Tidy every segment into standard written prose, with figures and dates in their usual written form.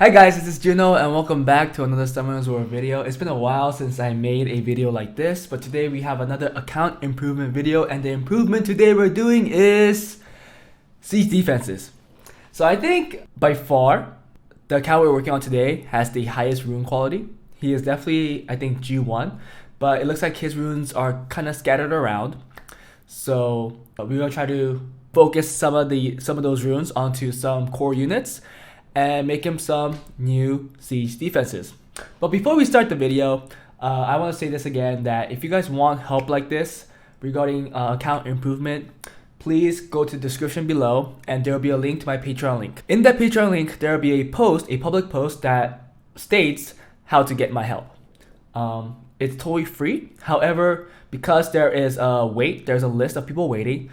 Hi guys, this is Juno and welcome back to another Summoners War video. It's been a while since I made a video like this, but today we have another account improvement video, and the improvement today we're doing is siege defenses. So I think by far the account we're working on today has the highest rune quality. He is definitely, I think, G1, but it looks like his runes are kind of scattered around. So we're gonna try to focus some of those runes onto some core units and make him some new siege defenses. But before we start the video, I want to say this again, that if you guys want help like this regarding account improvement, please go to the description below and there will be a link to my Patreon link. In that Patreon link, there will be a public post that states how to get my help. It's totally free. However, because there is there's a list of people waiting,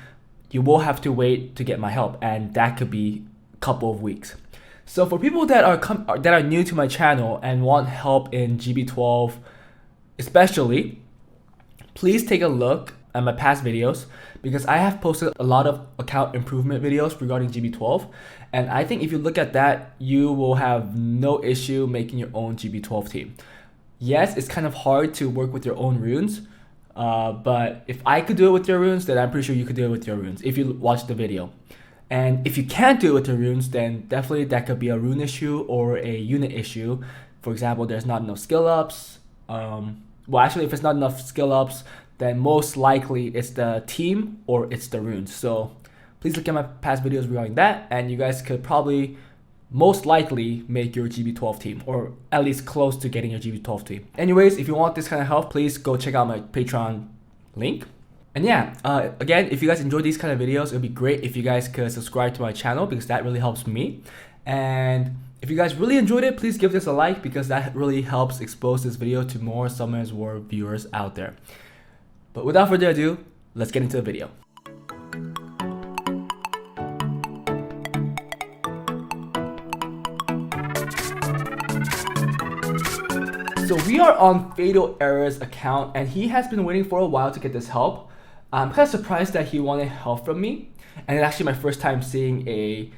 you will have to wait to get my help, and that could be a couple of weeks. So for people that are new to my channel and want help in GB12 especially, please take a look at my past videos, because I have posted a lot of account improvement videos regarding GB12, and I think if you look at that, you will have no issue making your own GB12 team. Yes, it's kind of hard to work with your own runes, but if I could do it with your runes, then I'm pretty sure you could do it with your runes if you watch the video. And if you can't do it with the runes, then definitely that could be a rune issue or a unit issue. For example, there's not enough skill ups. Well, actually, if it's not enough skill ups, then most likely it's the team or it's the runes. So please look at my past videos regarding that, and you guys could probably most likely make your GB12 team, or at least close to getting your GB12 team. Anyways, if you want this kind of help, please go check out my Patreon link. And yeah, again, if you guys enjoy these kind of videos, it would be great if you guys could subscribe to my channel, because that really helps me. And if you guys really enjoyed it, please give this a like, because that really helps expose this video to more Summoners War viewers out there. But without further ado, let's get into the video. So we are on Fatal Error's account, and he has been waiting for a while to get this help. I'm kind of surprised that he wanted help from me, and it's actually my first time seeing a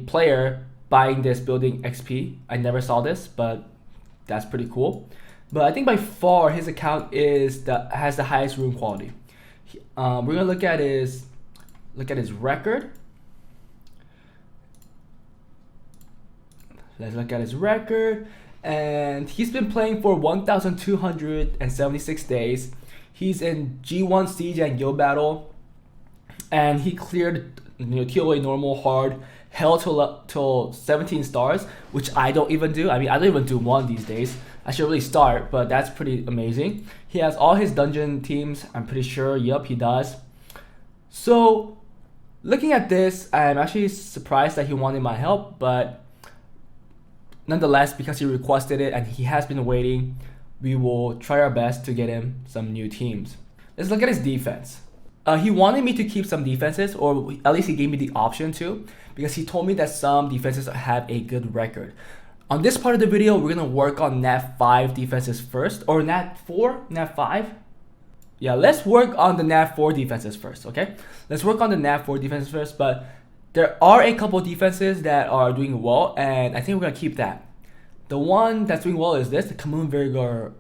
player buying this building XP. I never saw this, but that's pretty cool. But I think by far his account has the highest rune quality. We're gonna look at his record. Let's look at his record, and he's been playing for 1,276 days. He's in G1 Siege and Guild Battle, and he cleared TOA normal, hard, hell till 17 stars, which I don't even do. I mean, I don't even do one these days. I should really start, but that's pretty amazing. He has all his dungeon teams, I'm pretty sure. Yup, he does. So looking at this, I'm actually surprised that he wanted my help, but nonetheless, because he requested it and he has been waiting, we will try our best to get him some new teams. Let's look at his defense. He wanted me to keep some defenses, or at least he gave me the option to, because he told me that some defenses have a good record. On this part of the video, we're gonna work on NAT 5 defenses first, or NAT 4, NAT 5? Yeah, let's work on the NAT 4 defenses first, okay? Let's work on the NAT 4 defenses first, but there are a couple defenses that are doing well, and I think we're gonna keep that. The one that's doing well is this, the Commune Vigor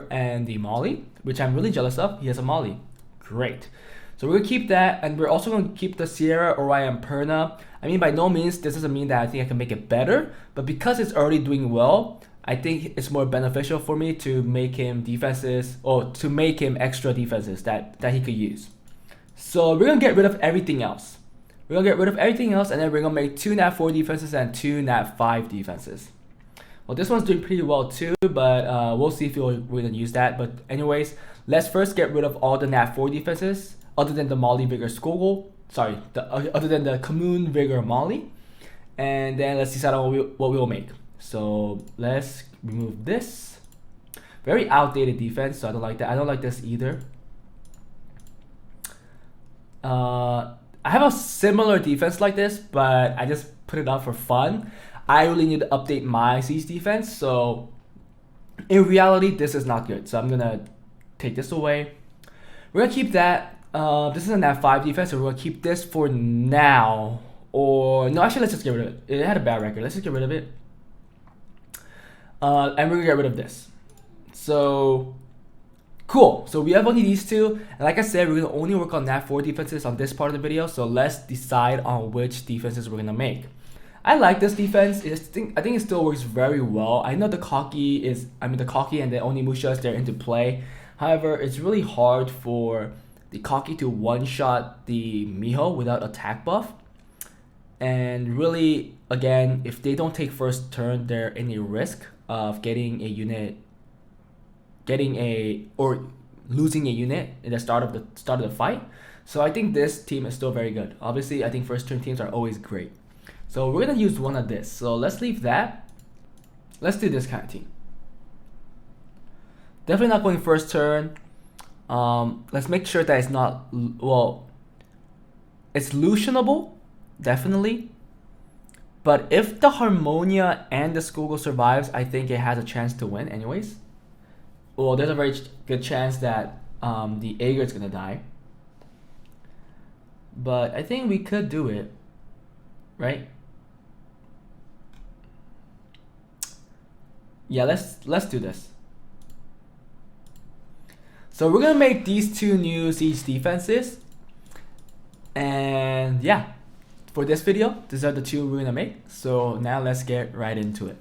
and the Molly, which I'm really jealous of. He has a Molly. Great. So we're gonna keep that, and we're also gonna keep the Sierra Orion Perna. I mean, by no means this doesn't mean that I think I can make it better, but because it's already doing well, I think it's more beneficial for me to make him defenses, or to make him extra defenses that he could use. So we're gonna get rid of everything else. We're gonna get rid of everything else, and then we're gonna make 2 NAT 4 defenses and 2 NAT 5 defenses. Well, this one's doing pretty well too, but we'll see if we're gonna use that. But anyways, let's first get rid of all the NAT 4 defenses, other than the Molly Vigor Skogul. Sorry, other than the Commune Vigor Molly, and then let's decide on what we will make. So let's remove this. Very outdated defense, so I don't like that. I don't like this either. I have a similar defense like this, but I just put it up for fun. I really need to update my siege defense, so in reality, this is not good. So I'm gonna take this away. We're gonna keep that. This is a NAT 5 defense, so we're gonna keep this for now. Or no, actually let's just get rid of it. It had a bad record. Let's just get rid of it. And we're gonna get rid of this. So cool. So we have only these two, and like I said, we're gonna only work on NAT 4 defenses on this part of the video. So let's decide on which defenses we're gonna make. I like this defense. I think it still works very well. I know the Koki and the Onimusha, they're into play. However, it's really hard for the Koki to one-shot the Miho without attack buff. And really, again, if they don't take first turn, they're in a risk of getting a unit, or losing a unit at the start of the fight. So I think this team is still very good. Obviously, I think first turn teams are always great. So we're gonna use one of this. So let's leave that. Let's do this kind of team. Definitely not going first turn. Let's make sure that it's not, well, it's Lucianable, definitely. But if the Harmonia and the Skogul survives, I think it has a chance to win anyways. Well, there's a very good chance that the Aegir is gonna die. But I think we could do it, right? Yeah, let's do this. So we're gonna make these two new siege defenses, and yeah, for this video, these are the two we're gonna make. So now let's get right into it.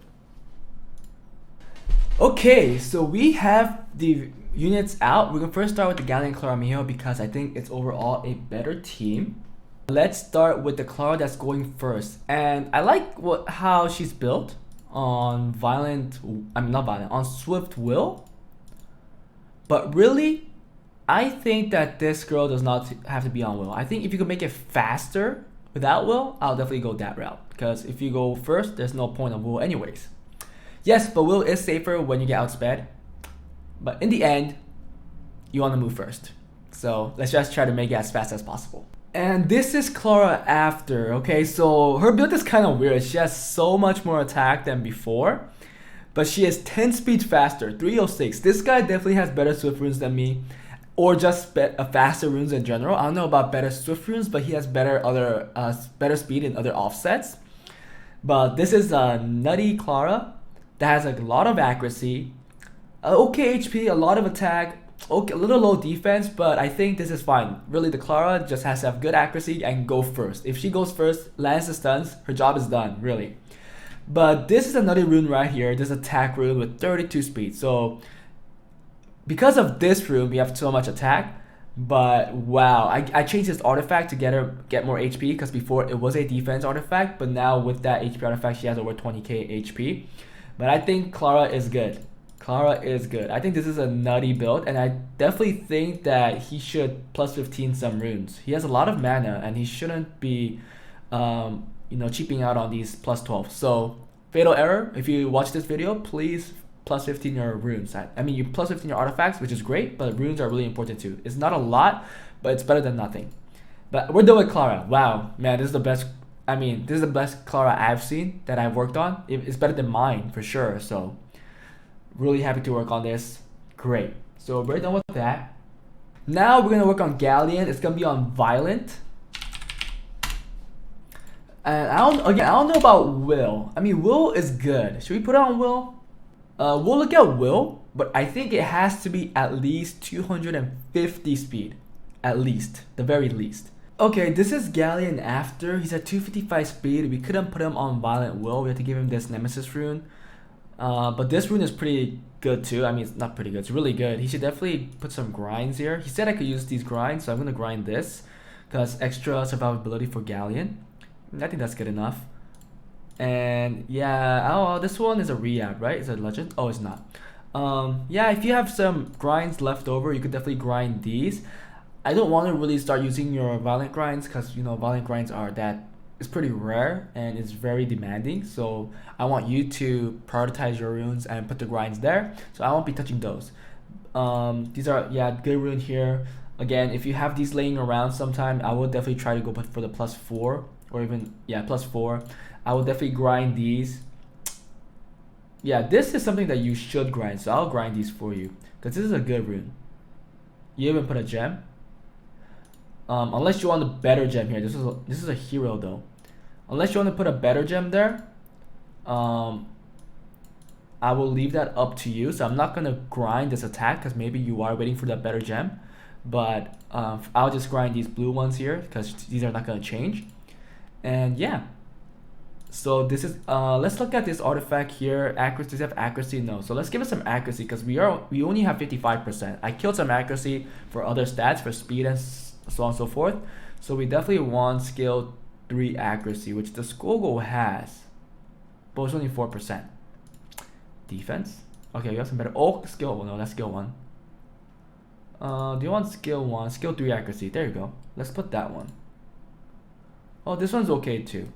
Okay, so we have the units out. We're gonna first start with the Galleon Clara Miho because I think it's overall a better team. Let's start with the Clara that's going first, and I like how she's built on on Swift Will. But really, I think that this girl does not have to be on Will. I think if you could make it faster without Will, I'll definitely go that route. Because if you go first, there's no point of Will anyways. Yes, but Will is safer when you get outsped. But in the end, you want to move first. So let's just try to make it as fast as possible. And this is Clara after, okay? So her build is kind of weird. She has so much more attack than before. But she is 10 speed faster, 306. This guy definitely has better Swift runes than me. Or just faster runes in general. I don't know about better Swift runes, but he has better speed in other offsets. But this is a nutty Clara that has a lot of accuracy, okay HP, a lot of attack, okay, a little low defense, but I think this is fine. Really, the Clara just has to have good accuracy and go first. If she goes first, lands the stuns, her job is done, really. But this is a nutty rune right here. This attack rune with 32 speed. So because of this rune, we have so much attack. But wow, I changed this artifact to get more HP because before it was a defense artifact, but now with that HP artifact, she has over 20k HP. But I think Clara is good. Clara is good. I think this is a nutty build, and I definitely think that he should plus 15 some runes. He has a lot of mana, and he shouldn't be, cheaping out on these plus 12. So fatal error. If you watch this video, please plus 15 your runes. I mean, you plus 15 your artifacts, which is great, but runes are really important too. It's not a lot, but it's better than nothing. But we're done with Clara. Wow, man, this is the best. I mean, this is the best Clara I've seen that I've worked on. It's better than mine for sure. So really happy to work on this. Great. So we're done with that. Now we're gonna work on Galleon. It's gonna be on Violent. And I don't know about Will. I mean, Will is good. Should we put it on Will? We'll look at Will, but I think it has to be at least 250 speed. At least, the very least. Okay, this is Galleon after. He's at 255 speed. We couldn't put him on Violent Will. We had to give him this Nemesis rune. But this rune is pretty good too. I mean, it's not pretty good. It's really good. He should definitely put some grinds here. He said I could use these grinds, so I'm going to grind this. Because extra survivability for Galleon. I think that's good enough. And yeah, oh, this one is a Rehab, right? Is it a legend? Oh, it's not. Yeah, if you have some grinds left over, you could definitely grind these. I don't want to really start using your violent grinds because, violent grinds it's pretty rare and it's very demanding. So I want you to prioritize your runes and put the grinds there. So I won't be touching those. These are, yeah, good rune here. Again, if you have these laying around sometime, I will definitely try to go for the +4 or even, yeah, +4. I will definitely grind these. Yeah, this is something that you should grind. So I'll grind these for you because this is a good rune. You even put a gem. Unless you want a better gem here. This is a hero though. Unless you want to put a better gem there, I will leave that up to you. So I'm not gonna grind this attack because maybe you are waiting for that better gem, but I'll just grind these blue ones here because these are not gonna change. And yeah, so this is let's look at this artifact here. Accuracy, does it have accuracy? No. So let's give it some accuracy because we only have 55%. I killed some accuracy for other stats, for speed and so on and so forth. So we definitely want skill 3 accuracy, which the Skogo has, but it's only 4%. Defense. Okay, we have some better. Oh, skill. Well, no, that's skill 1. Do you want skill 1? Skill 3 accuracy. There you go. Let's put that one. Oh, this one's okay too.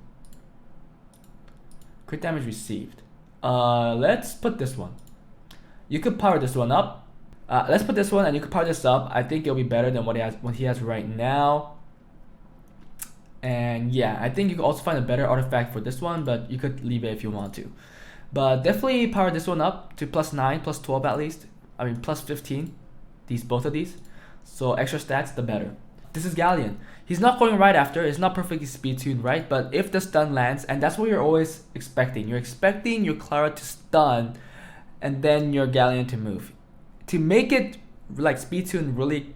Crit damage received. Let's put this one. You could power this one up. Let's put this one and you could power this up. I think it'll be better than what he has right now. And yeah, I think you could also find a better artifact for this one, but you could leave it if you want to. But definitely power this one up to +9, +12 at least. I mean +15. Both of these. So extra stats, the better. This is Galleon. He's not going right after. It's not perfectly speed tuned, right? But if the stun lands, and that's what you're always expecting. You're expecting your Clara to stun, and then your Galleon to move. To make it like speed tuned really,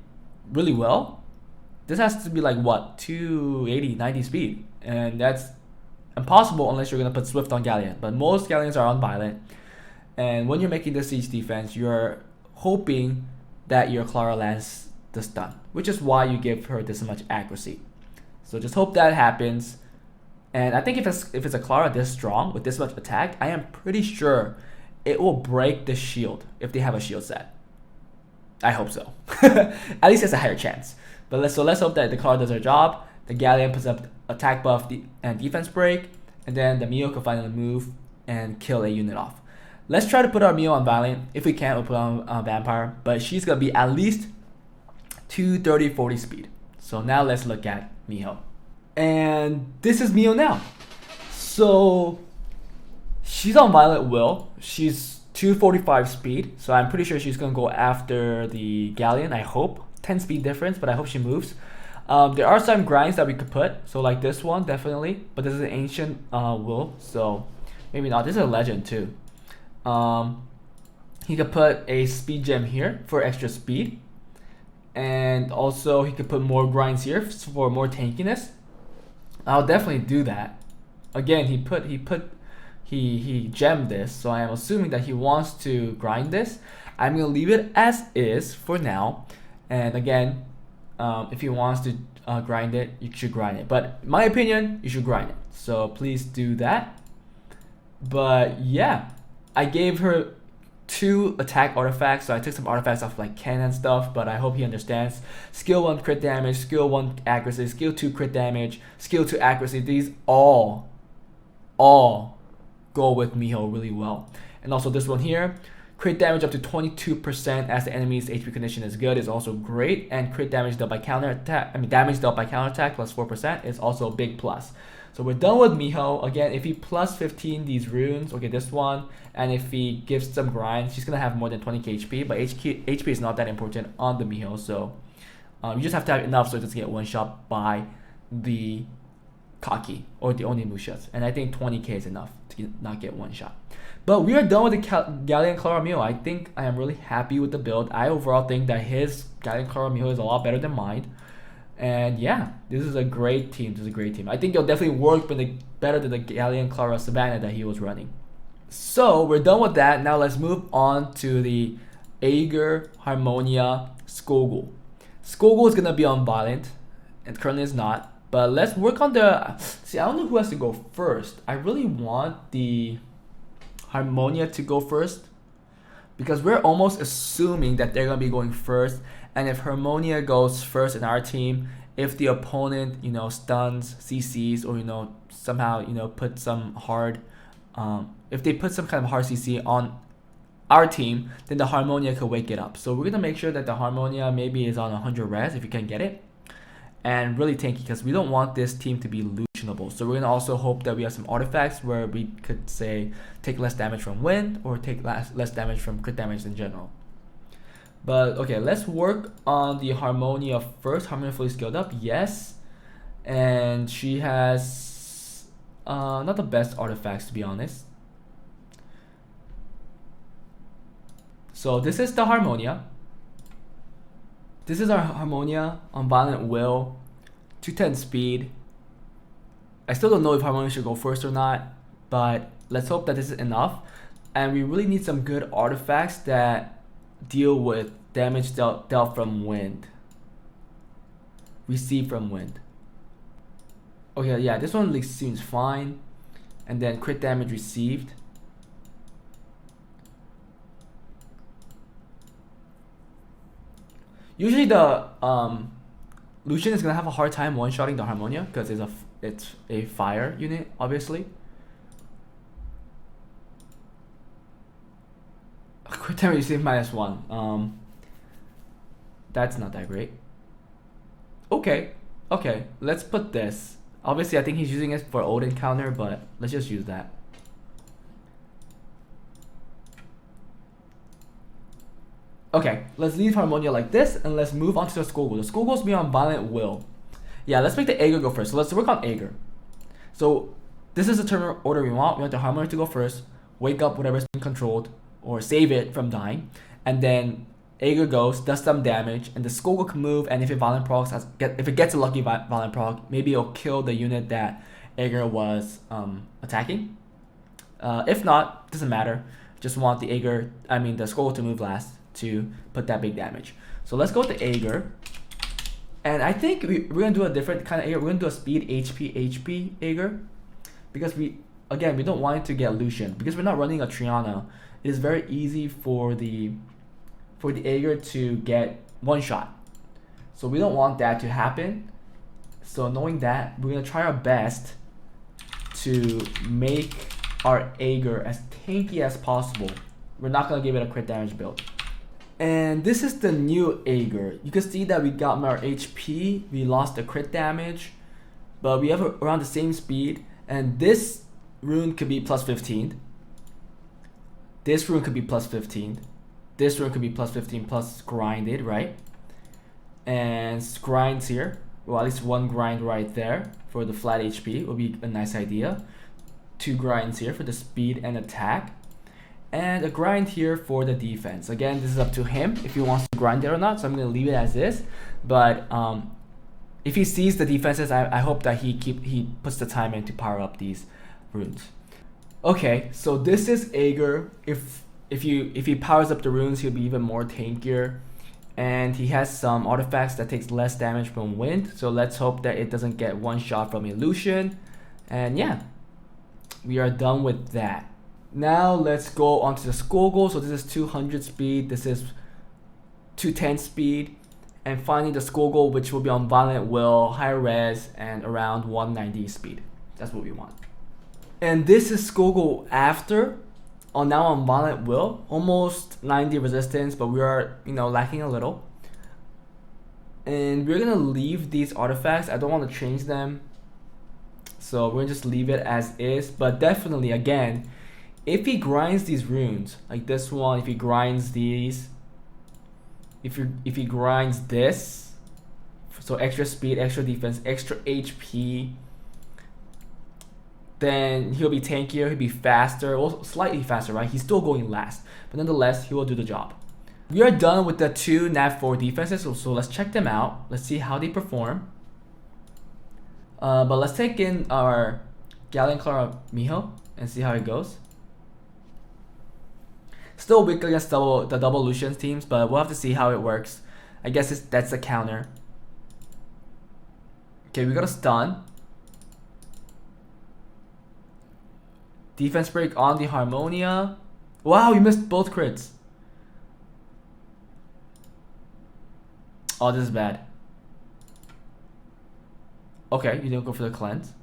really well, this has to be like what, 280, 90 speed, and that's impossible unless you're gonna put Swift on Galleon. But most Galleons are on Violent, and when you're making the siege defense, you're hoping that your Clara lands the stun, which is why you give her this much accuracy. So just hope that happens. And I think if it's a Clara this strong with this much attack, I am pretty sure it will break the shield if they have a shield set. I hope so. At least it's a higher chance. But let's hope that the Clara does her job. The Galleon puts up attack buff and defense break, and then the Mio can finally move and kill a unit off. Let's try to put our Mio on Valiant. If we can't, we'll put on Vampire, but she's gonna be at least 230, 40 speed. So now let's look at Miho. And this is Mio now. So she's on Violet Will. She's 245 speed, so I'm pretty sure she's gonna go after the Galleon, I hope. 10 speed difference, but I hope she moves. There are some grinds that we could put, so like this one definitely, but this is an ancient will, so maybe not. This is a legend too. He could put a speed gem here for extra speed, and also he could put more grinds here for more tankiness. I'll definitely do that. Again, he gemmed this, so I am assuming that he wants to grind this. I'm gonna leave it as is for now, and again, if he wants to grind it, you should grind it. But in my opinion, you should grind it. So please do that. But yeah, I gave her 2 attack artifacts. So I took some artifacts off like Ken and stuff, but I hope he understands. Skill 1 crit damage, skill 1 accuracy, skill 2 crit damage, skill 2 accuracy. These all go with Miho really well. And also this one here, crit damage up to 22% as the enemy's HP condition is good is also great, and crit damage dealt by counterattack, damage dealt by counterattack plus 4% is also a big plus. So we're done with Miho. Again, if he plus 15 these runes, okay, this one, and if he gives some grind, she's gonna have more than 20k HP, but HP is not that important on the Miho, so you just have to have enough so it doesn't get one shot by the Kaki or the Onimushas, and I think 20k is enough to not get one shot. But we are done with the Galleon Clara Mio. I think I am really happy with the build. I overall think that his Galleon Clara Mio is a lot better than mine. And yeah, this is a great team. This is a great team. I think it'll definitely work better than the Galleon Clara Savannah that he was running. So we're done with that. Now let's move on to the Aegir Harmonia Skogul. Skogul is going to be on Violent, and currently is not. But let's work on the... See, I don't know who has to go first. I really want the Harmonia to go first, because we're almost assuming that they're going to be going first. And if Harmonia goes first in our team, if the opponent, stuns, CCs, or, somehow, put some hard... if they put some kind of hard CC on our team, then the Harmonia could wake it up. So we're going to make sure that the Harmonia maybe is on 100 res if you can get it. And really tanky, because we don't want this team to be lutionable. So we're going to also hope that we have some artifacts where we could say take less damage from wind or take less damage from crit damage in general. But okay, let's work on the Harmonia first. Harmonia fully skilled up, yes. And she has Not the best artifacts, to be honest. So this is the Harmonia. This is our Harmonia on Violent Will, 210 speed. I still don't know if Harmonia should go first or not, but let's hope that this is enough. And we really need some good artifacts that deal with damage dealt from wind. Received from wind. Okay, yeah, this one seems fine. And then crit damage received. Usually the Lucian is gonna have a hard time one-shotting the Harmonia because it's a fire unit, obviously. Crit damage received -1. That's not that great. Okay, let's put this. Obviously, I think he's using it for Odin counter, but let's just use that. Okay, let's leave Harmonia like this, and let's move on to the Skogul. The Skogul's be on Violent Will. Yeah, let's make the Aegir go first. So let's work on Aegir. So this is the turn order we want. We want the Harmonia to go first, wake up whatever's being controlled, or save it from dying, and then Aegir goes, does some damage, and the Skogul can move, and if it Violent procs, if it gets a lucky Violent proc, maybe it'll kill the unit that Aegir was attacking. If not, doesn't matter. Just want the the Skogul to move last to put that big damage. So let's go with the Aegir. And I think we're gonna do a different kind of Aegir. We're gonna do a speed HP Aegir. Because we don't want it to get Lucian. Because we're not running a Triana, it is very easy for the Aegir to get one shot. So we don't want that to happen. So knowing that, we're gonna try our best to make our Aegir as tanky as possible. We're not gonna give it a crit damage build. And this is the new Aegir. You can see that we got more HP, we lost the crit damage, but we have around the same speed. And this rune could be +15. This rune could be +15. This rune could be +15 plus grinded, right? And grinds here. Well, at least one grind right there for the flat HP would be a nice idea. 2 grinds here for the speed and attack. And a grind here for the defense. Again, this is up to him if he wants to grind it or not. So I'm going to leave it as is. But if he sees the defenses, I hope that he puts the time in to power up these runes. Okay, so this is Aegir. If he powers up the runes, he'll be even more tankier. And he has some artifacts that takes less damage from wind. So let's hope that it doesn't get one shot from illusion. And yeah, we are done with that. Now let's go on to the Skogul. So this is 200 speed, this is 210 speed. And finally the Skogul, which will be on Violent Will, high res, and around 190 speed. That's what we want. And this is Skogul after. Now on Violent Will, almost 90 resistance, but we are lacking a little. And we're gonna leave these artifacts. I don't want to change them, so we're gonna just leave it as is. But definitely, again, if he grinds these runes like this one, if he grinds these, if he grinds this, so extra speed, extra defense, extra HP, then he'll be tankier, he'll be faster, well, slightly faster, right? He's still going last, but nonetheless, he will do the job. We are done with the 2 NAT 4 defenses, so let's check them out. Let's see how they perform. But let's take in our Galleon Clara Miho and see how it goes. Still weak against the double Lucian's teams, but we'll have to see how it works. I guess that's a counter. Okay, we got a stun. Defense break on the Harmonia. Wow, you missed both crits. Oh, this is bad. Okay, you didn't go for the cleanse.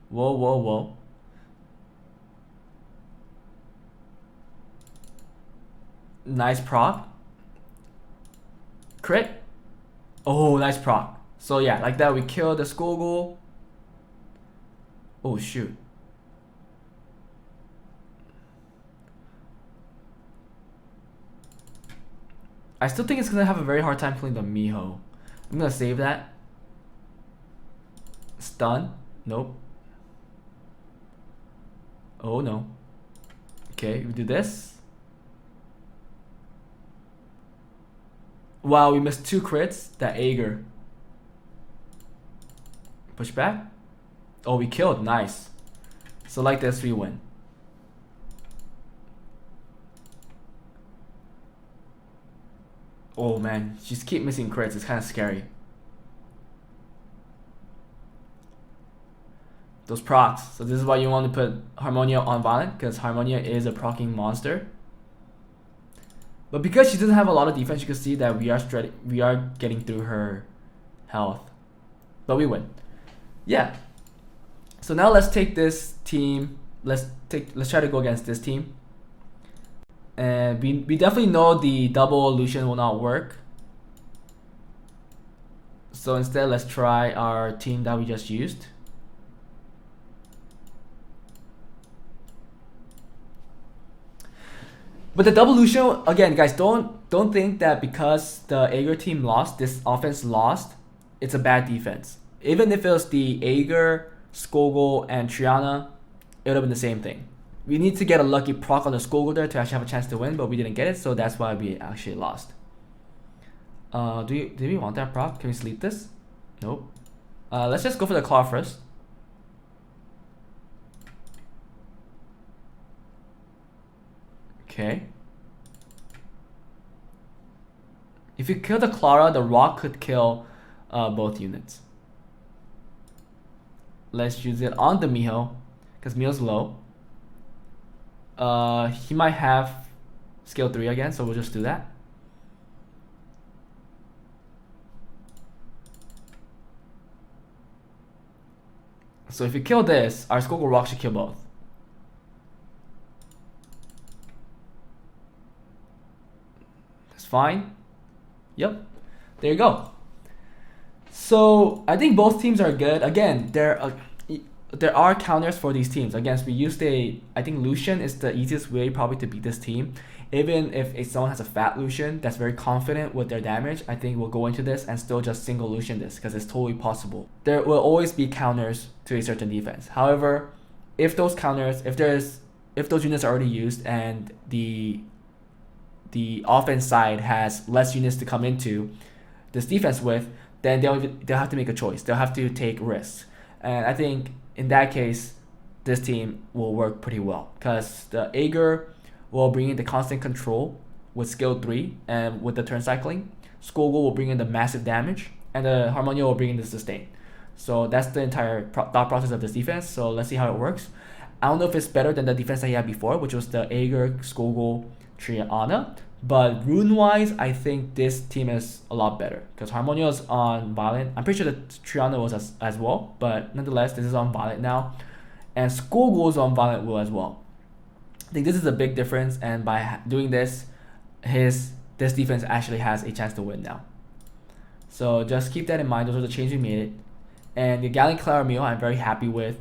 Whoa, whoa, whoa. Nice proc. Crit. Oh, nice proc. So yeah, like that we kill the Skogul. Oh shoot. I still think it's gonna have a very hard time killing the Miho. I'm gonna save that. Stun. Nope. Oh no. Okay, we do this. Wow, we missed 2 crits. That Aegir. Push back. Oh, we killed. Nice. So like this, we win. Oh man, just keep missing crits. It's kind of scary. Those procs. So this is why you want to put Harmonia on Violent, because Harmonia is a proccing monster. But because she doesn't have a lot of defense, you can see that we are getting through her health. But we win. Yeah. So now let's take this team. Let's try to go against this team. And we definitely know the double illusion will not work. So instead, let's try our team that we just used. But the double illusion, again, guys, don't think that because the Aegir team lost, this offense lost, it's a bad defense. Even if it was the Aegir, Skogul, and Triana, it would have been the same thing. We need to get a lucky proc on the Skogul there to actually have a chance to win, but we didn't get it, so that's why we actually lost. Do we want that proc? Can we sleep this? Nope. Let's just go for the claw first. Okay. If you kill the Clara, the rock could kill both units. Let's use it on the Miho, because Miho's low. He might have skill 3 again, so we'll just do that. So if you kill this, our Skogul rock should kill both. That's fine. Yep, there you go. So I think both teams are good. Again, there are counters for these teams. Again, we used I think Lucian is the easiest way probably to beat this team. Even if someone has a fat Lucian that's very confident with their damage, I think we'll go into this and still just single Lucian this, because it's totally possible. There will always be counters to a certain defense. However, if those counters, if those units are already used and the offense side has less units to come into this defense with, then they'll have to make a choice. They'll have to take risks. And I think in that case, this team will work pretty well, because the Aegir will bring in the constant control with skill 3 and with the turn cycling. Skogul will bring in the massive damage, and the Harmonia will bring in the sustain. So that's the entire thought process of this defense. So let's see how it works. I don't know if it's better than the defense that he had before, which was the Aegir, Skogul, Triana. But rune-wise, I think this team is a lot better, because Harmonia is on Violent. I'm pretty sure that Triana was as well, but nonetheless, this is on Violent now. And Skogul is on Violent will as well. I think this is a big difference, and by doing this, this defense actually has a chance to win now. So just keep that in mind. Those are the changes we made. And the Galleon Clara Mio, I'm very happy with.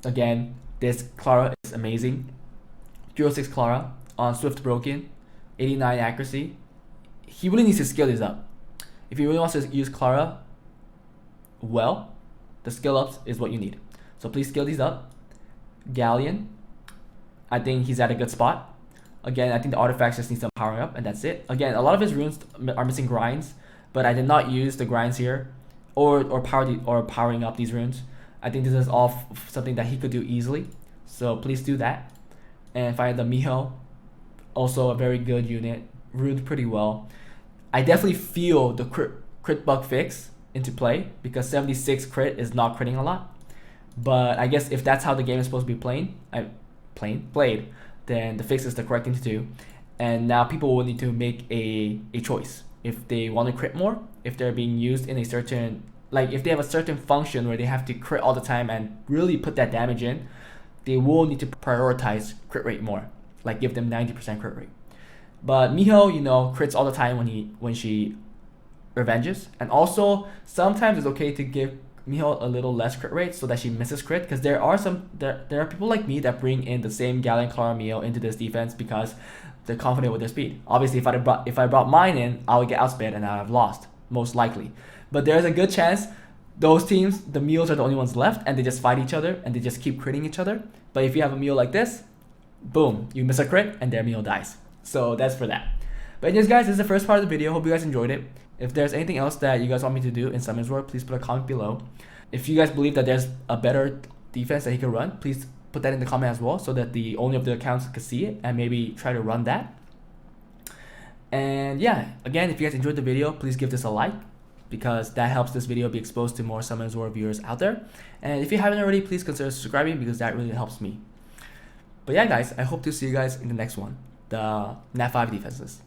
Again, this Clara is amazing. 306 Clara on Swift Broken, 89 accuracy. He really needs to scale this up. If he really wants to use Clara well, the skill ups is what you need. So please scale these up. Galleon, I think he's at a good spot. Again, I think the artifacts just need some powering up, and that's it. Again, a lot of his runes are missing grinds, but I did not use the grinds here, or powering up these runes. I think this is all something that he could do easily. So please do that. And find the Miho, also a very good unit, runed pretty well. I definitely feel the crit bug fix into play, because 76 crit is not critting a lot. But I guess if that's how the game is supposed to be played, then the fix is the correct thing to do. And now people will need to make a choice. If they want to crit more, if they're being used in a certain, like if they have a certain function where they have to crit all the time and really put that damage in, they will need to prioritize crit rate more. Like give them 90% crit rate. But Miho, crits all the time when she revenges. And also, sometimes it's okay to give Miho a little less crit rate so that she misses crit, because there are people like me that bring in the same Galleon Clara Miho into this defense because they're confident with their speed. Obviously, if I brought mine in, I would get outsped and I would have lost, most likely. But there's a good chance those teams, the meals are the only ones left, and they just fight each other and they just keep critting each other. But if you have a meal like this, boom, you miss a crit and their meal dies. So that's for that. But anyways, guys, this is the first part of the video. Hope you guys enjoyed it. If there's anything else that you guys want me to do in Summoners War, please put a comment below. If you guys believe that there's a better defense that he can run, please put that in the comment as well, so that the owner of the accounts can see it and maybe try to run that. And yeah, again, if you guys enjoyed the video, please give this a like, because that helps this video be exposed to more Summoners War viewers out there. And if you haven't already, please consider subscribing, because that really helps me. But yeah, guys, I hope to see you guys in the next one, the NAT 5 defenses.